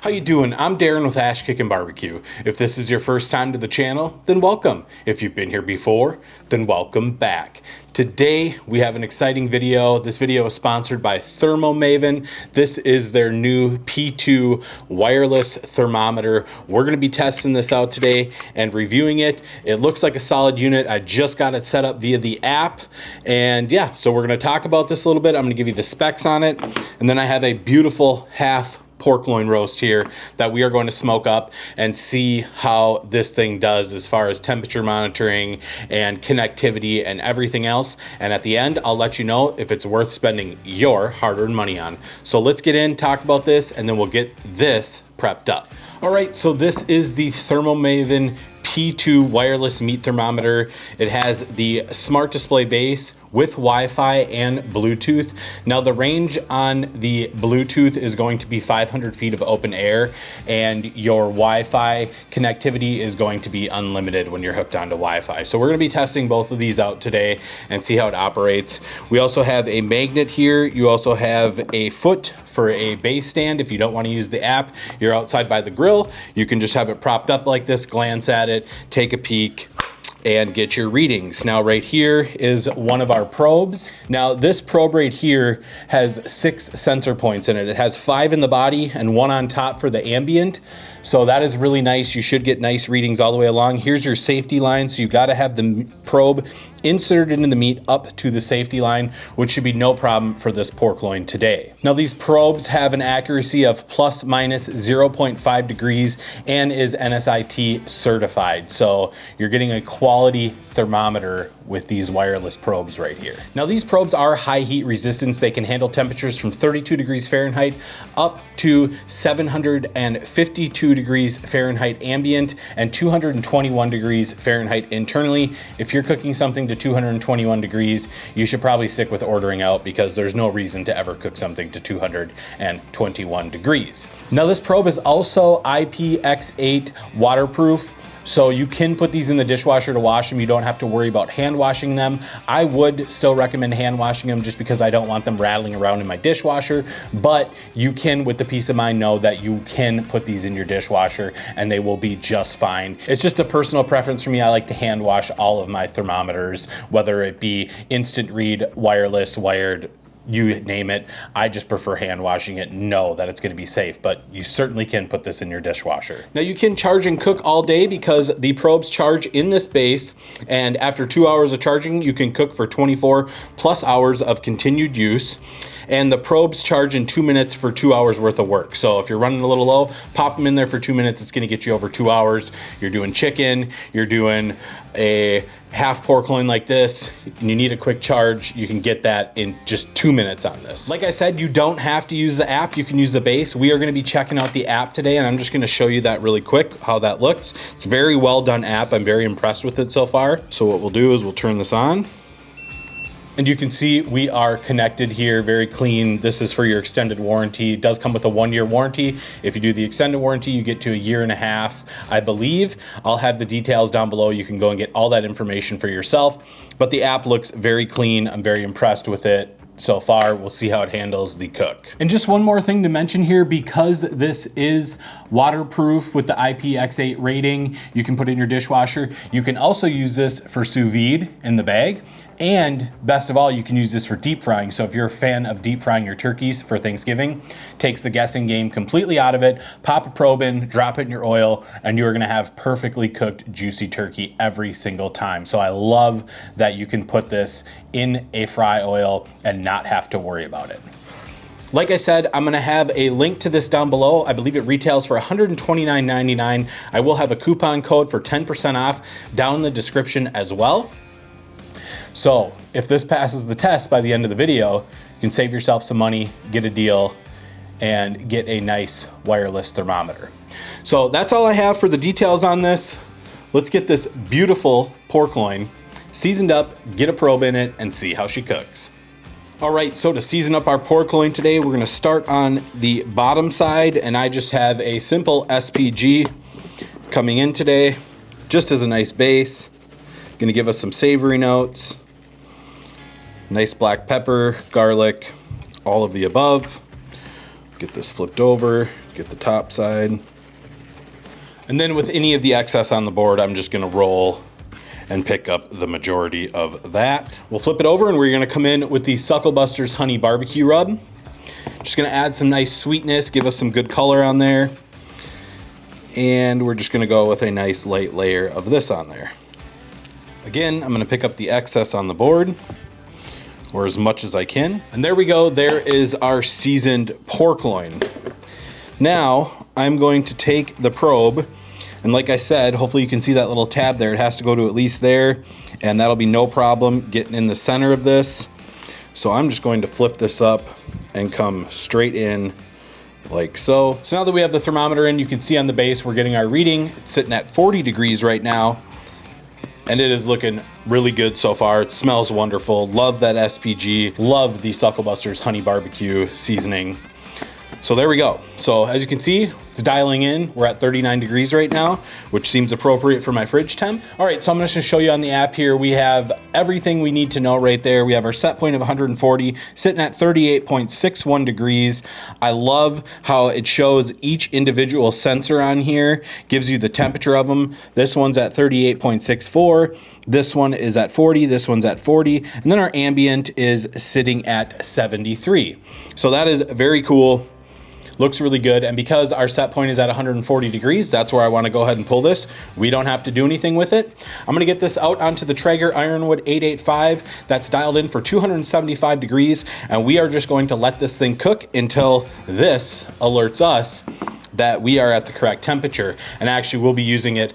How you doing? I'm Darren with Kickin BBQ. If this is your first time to the channel, then welcome. If you've been here before, then welcome back. Today we have an exciting video. This video is sponsored by ThermoMaven. This is their new P2 wireless thermometer. We're going to be testing this out today and reviewing it. It looks like a solid unit. I just got it set up via the app, and yeah, so we're going to talk about this a little bit. I'm going to give you the specs on it, and then I have a beautiful half pork loin roast here that we are going to smoke up and see how this thing does as far as temperature monitoring and connectivity and everything else. And at the end, I'll let you know if it's worth spending your hard-earned money on. So let's get in, talk about this, and then we'll get this prepped up. All right, so this is the ThermoMaven P2 wireless meat thermometer. It has the smart display base with Wi-Fi and Bluetooth. Now the range on the Bluetooth is going to be 500 feet of open air, and your Wi-Fi connectivity is going to be unlimited when you're hooked onto Wi-Fi. So we're gonna be testing both of these out today and see how it operates. We also have a magnet here. You also have a foot for a base stand. If you don't want to use the app, you're outside by the grill, you can just have it propped up like this, glance at it, take a peek, and get your readings. Now right here is one of our probes. Now this probe right here has 6 sensor points in it. It has 5 in the body and 1 on top for the ambient. So that is really nice. You should get nice readings all the way along. Here's your safety line. So you gotta have the probe inserted into the meat up to the safety line, which should be no problem for this pork loin today. Now these probes have an accuracy of plus minus 0.5 degrees and is NSIT certified. So you're getting a quality thermometer with these wireless probes right here. Now these probes are high heat resistance. They can handle temperatures from 32 degrees Fahrenheit up to 752 degrees Fahrenheit ambient and 221 degrees Fahrenheit internally. If you're cooking something to 221 degrees, you should probably stick with ordering out because there's no reason to ever cook something to 221 degrees. Now this probe is also IPX8 waterproof. So you can put these in the dishwasher to wash them. You don't have to worry about hand washing them. I would still recommend hand washing them just because I don't want them rattling around in my dishwasher, but you can, with the peace of mind, know that you can put these in your dishwasher and they will be just fine. It's just a personal preference for me. I like to hand wash all of my thermometers, whether it be instant read, wireless, wired, you name it. I just prefer hand washing it, know that it's going to be safe, but you certainly can put this in your dishwasher. Now you can charge and cook all day because the probes charge in this base, and after 2 hours of charging, you can cook for 24 plus hours of continued use. And the probes charge in 2 minutes for 2 hours worth of work. So if you're running a little low, pop them in there for 2 minutes. It's gonna get you over 2 hours. You're doing chicken, you're doing a half pork loin like this, and you need a quick charge, you can get that in just 2 minutes on this. Like I said, you don't have to use the app, you can use the base. We are gonna be checking out the app today, and I'm just gonna show you that really quick, how that looks. It's a very well done app. I'm very impressed with it so far. So what we'll do is we'll turn this on. And you can see we are connected here, very clean. This is for your extended warranty. It does come with a 1-year warranty. If you do the extended warranty, you get to 1.5 years, I believe. I'll have the details down below. You can go and get all that information for yourself. But the app looks very clean. I'm very impressed with it so far. We'll see how it handles the cook. And just one more thing to mention here, because this is waterproof with the IPX8 rating, you can put it in your dishwasher. You can also use this for sous vide in the bag. And best of all, you can use this for deep frying. So if you're a fan of deep frying your turkeys for Thanksgiving, takes the guessing game completely out of it. Pop a probe in, drop it in your oil, and you're gonna have perfectly cooked, juicy turkey every single time. So I love that you can put this in a fry oil and not have to worry about it. Like I said, I'm gonna have a link to this down below. I believe it retails for $129.99. I will have a coupon code for 10% off down in the description as well. So if this passes the test by the end of the video, you can save yourself some money, get a deal, and get a nice wireless thermometer. So that's all I have for the details on this. Let's get this beautiful pork loin seasoned up, get a probe in it, and see how she cooks. All right, so to season up our pork loin today, we're gonna start on the bottom side, and I just have a simple SPG coming in today, just as a nice base. Gonna give us some savory notes. Nice black pepper, garlic, all of the above. Get this flipped over, Get the top side. And then with any of the excess on the board, I'm just gonna roll and pick up the majority of that. We'll flip it over and we're gonna come in with the Sucklebusters Honey Barbecue Rub. Just gonna add some nice sweetness, give us some good color on there. And we're just gonna go with a nice light layer of this on there. Again, I'm gonna pick up the excess on the board, or as much as I can. And there we go, there is our seasoned pork loin. Now, I'm going to take the probe, and like I said, hopefully you can see that little tab there. It has to go to at least there, and that'll be no problem getting in the center of this. So I'm just going to flip this up and come straight in like so. So now that we have the thermometer in, you can see on the base we're getting our reading. It's sitting at 40 degrees right now, and it is looking really good so far. It smells wonderful. Love that SPG. Love the Sucklebusters Honey Barbecue seasoning. So there we go. So as you can see, it's dialing in. We're at 39 degrees right now, which seems appropriate for my fridge temp. All right, so I'm just gonna show you on the app here. We have everything we need to know right there. We have our set point of 140, sitting at 38.61 degrees. I love how it shows each individual sensor on here, gives you the temperature of them. This one's at 38.64. This one is at 40, this one's at 40, and then our ambient is sitting at 73. So that is very cool. Looks really good, and because our set point is at 140 degrees, that's where I want to go ahead and pull this. We don't have to do anything with it. I'm going to get this out onto the Traeger Ironwood 885. That's dialed in for 275 degrees, and we are just going to let this thing cook until this alerts us that we are at the correct temperature. And actually, we'll be using it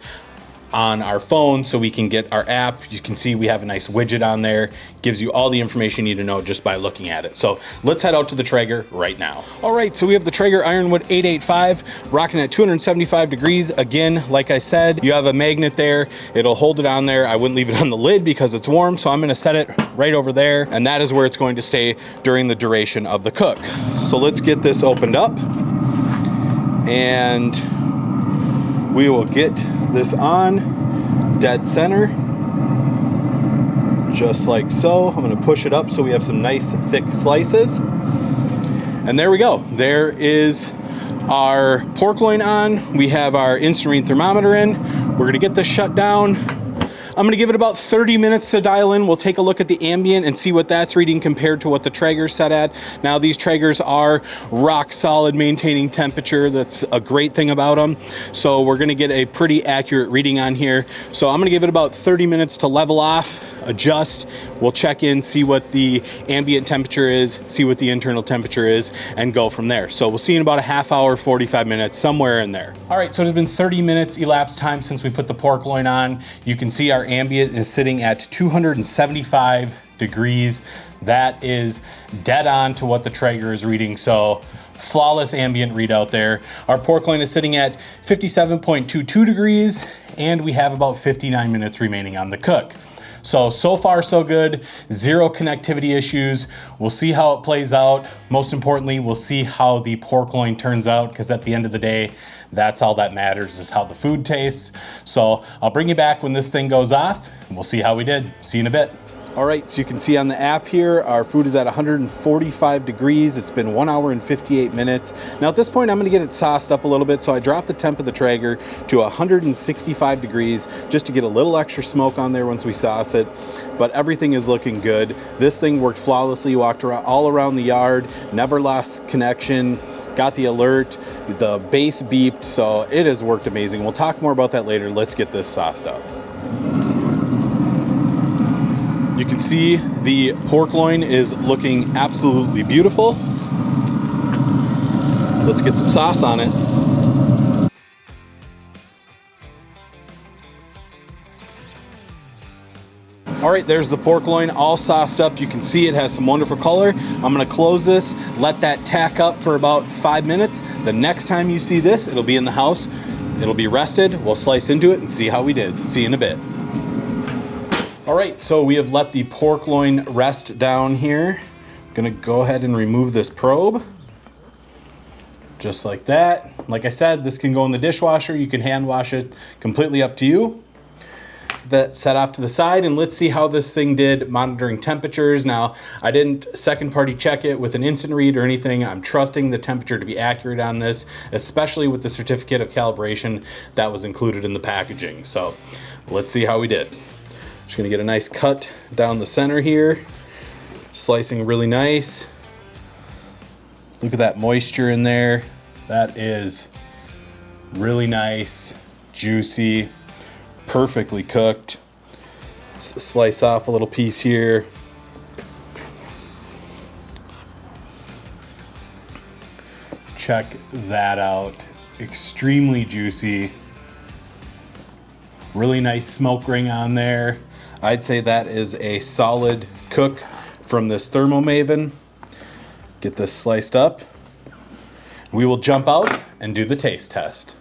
on our phone so we can get our app. You can see we have a nice widget on there. Gives you all the information you need to know just by looking at it. So let's head out to the Traeger right now. All right, so we have the Traeger Ironwood 885 rocking at 275 degrees. Again, like I said, you have a magnet there. It'll hold it on there. I wouldn't leave it on the lid because it's warm, so I'm gonna set it right over there, and that is where it's going to stay during the duration of the cook. So let's get this opened up, and we will get this on dead center, just like so. I'm gonna push it up so we have some nice thick slices. And there we go. There is our pork loin on. We have our Instamarine thermometer in. We're gonna get this shut down. I'm gonna give it about 30 minutes to dial in. We'll take a look at the ambient and see what that's reading compared to what the Traeger's set at. Now these Traegers are rock solid maintaining temperature. That's a great thing about them. So we're gonna get a pretty accurate reading on here. So I'm gonna give it about 30 minutes to level off, adjust. We'll check in, see what the ambient temperature is, see what the internal temperature is, and go from there. So we'll see in about a half hour, 45 minutes, somewhere in there. All right, so it's been 30 minutes elapsed time since we put the pork loin on. You can see our ambient is sitting at 275 degrees. That is dead on to what the Traeger is reading. So flawless ambient readout there. Our pork loin is sitting at 57.22 degrees, and we have about 59 minutes remaining on the cook. So far so good, zero connectivity issues. We'll see how it plays out. Most importantly, we'll see how the pork loin turns out, because at the end of the day, that's all that matters, is how the food tastes. So I'll bring you back when this thing goes off, and we'll see how we did. See you in a bit. All right, so you can see on the app here, our food is at 145 degrees. It's been 1 hour and 58 minutes. Now at this point, I'm gonna get it sauced up a little bit, so I dropped the temp of the Traeger to 165 degrees just to get a little extra smoke on there once we sauce it. But everything is looking good. This thing worked flawlessly, walked around, all around the yard, never lost connection, got the alert, the base beeped, so it has worked amazing. We'll talk more about that later. Let's get this sauced up. You can see the pork loin is looking absolutely beautiful. Let's get some sauce on it. All right, there's the pork loin all sauced up. You can see it has some wonderful color. I'm gonna close this, let that tack up for about 5 minutes. The next time you see this, it'll be in the house. It'll be rested. We'll slice into it and see how we did. See you in a bit. All right, so we have let the pork loin rest down here. I'm gonna go ahead and remove this probe. Just like that. Like I said, this can go in the dishwasher. You can hand wash it, completely up to you. that set off to the side, and let's see how this thing did monitoring temperatures. Now, I didn't second party check it with an instant read or anything. I'm trusting the temperature to be accurate on this, especially with the certificate of calibration that was included in the packaging. So let's see how we did. Just gonna get a nice cut down the center here, slicing really nice. Look at that moisture in there. That is really nice, juicy, perfectly cooked. Let's slice off a little piece here. Check that out. Extremely juicy. Really nice smoke ring on there. I'd say that is a solid cook from this ThermoMaven. Get this sliced up. We will jump out and do the taste test.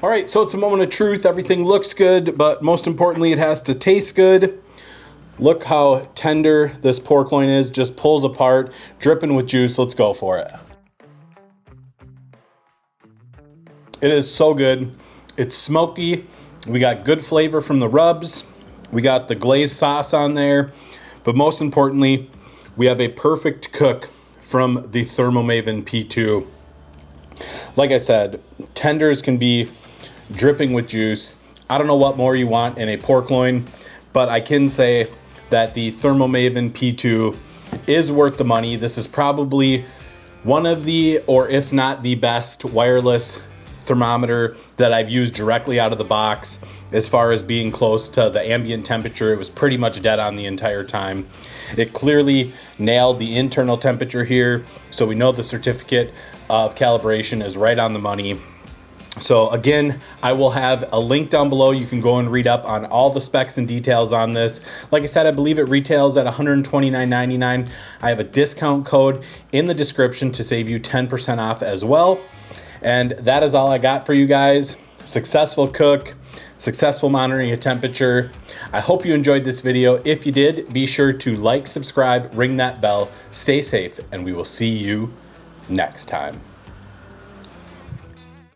All right, so it's a moment of truth. Everything looks good, but most importantly, it has to taste good. Look how tender this pork loin is, just pulls apart, dripping with juice. Let's go for it. It is so good. It's smoky. We got good flavor from the rubs. We got the glazed sauce on there, but most importantly, we have a perfect cook from the ThermoMaven P2. Like I said, tenders can be dripping with juice. I don't know what more you want in a pork loin, but I can say that the ThermoMaven P2 is worth the money. This is probably one of the, or if not the best wireless thermometer that I've used directly out of the box. As far as being close to the ambient temperature, it was pretty much dead on the entire time. It clearly nailed the internal temperature here, so we know the certificate of calibration is right on the money. So again, I will have a link down below. You can go and read up on all the specs and details on this. Like I said, I believe it retails at $129.99. I have a discount code in the description to save you 10% off as well. And that is all I got for you guys. Successful cook, successful monitoring of temperature. I hope you enjoyed this video. If you did, be sure to like, subscribe, ring that bell, stay safe, and we will see you next time.